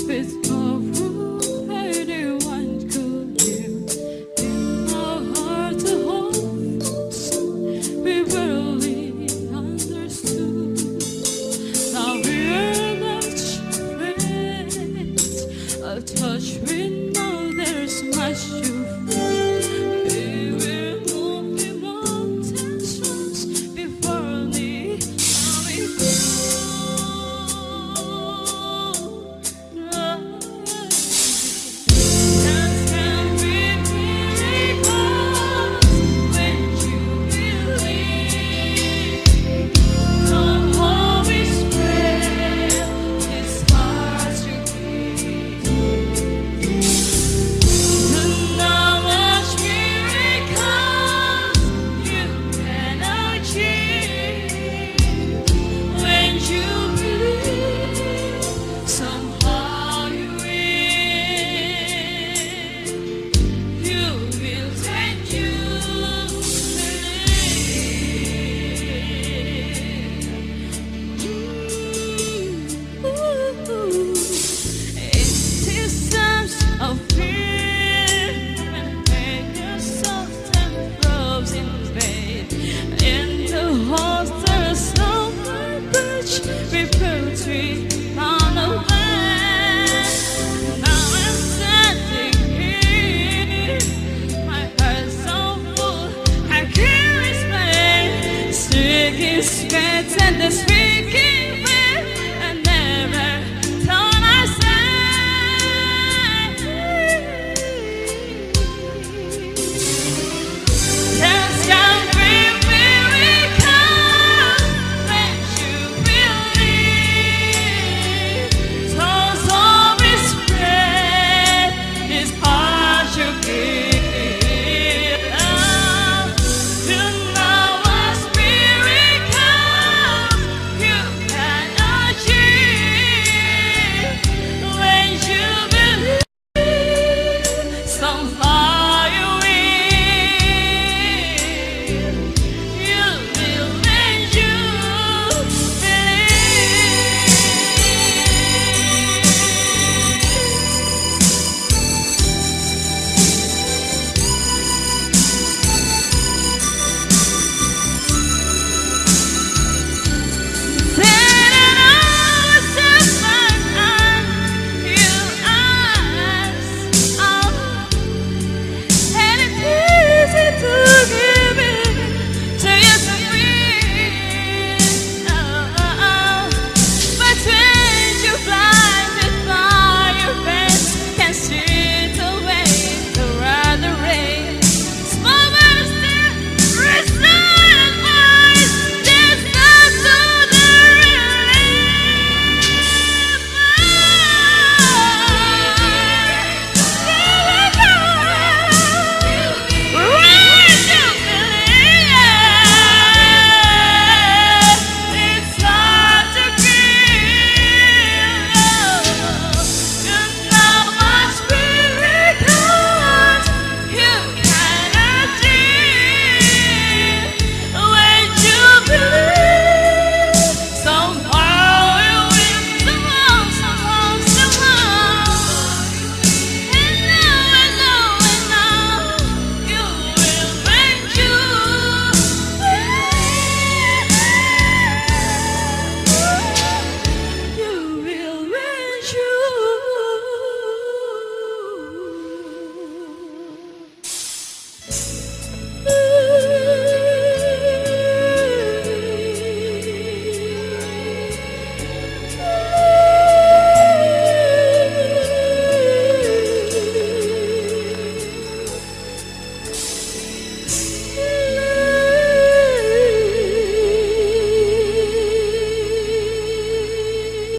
With all who anyone could give in our heart to hold, we barely understood. Now we're much friends, a touch we know there's much to feel. We will move the mountains before the coming of fear and pain, you're soft and frozen, babe. In the halls there's no birch, we put tree on the way. Now I'm standing here, my heart's so full, I can't explain. Sticky sweat and the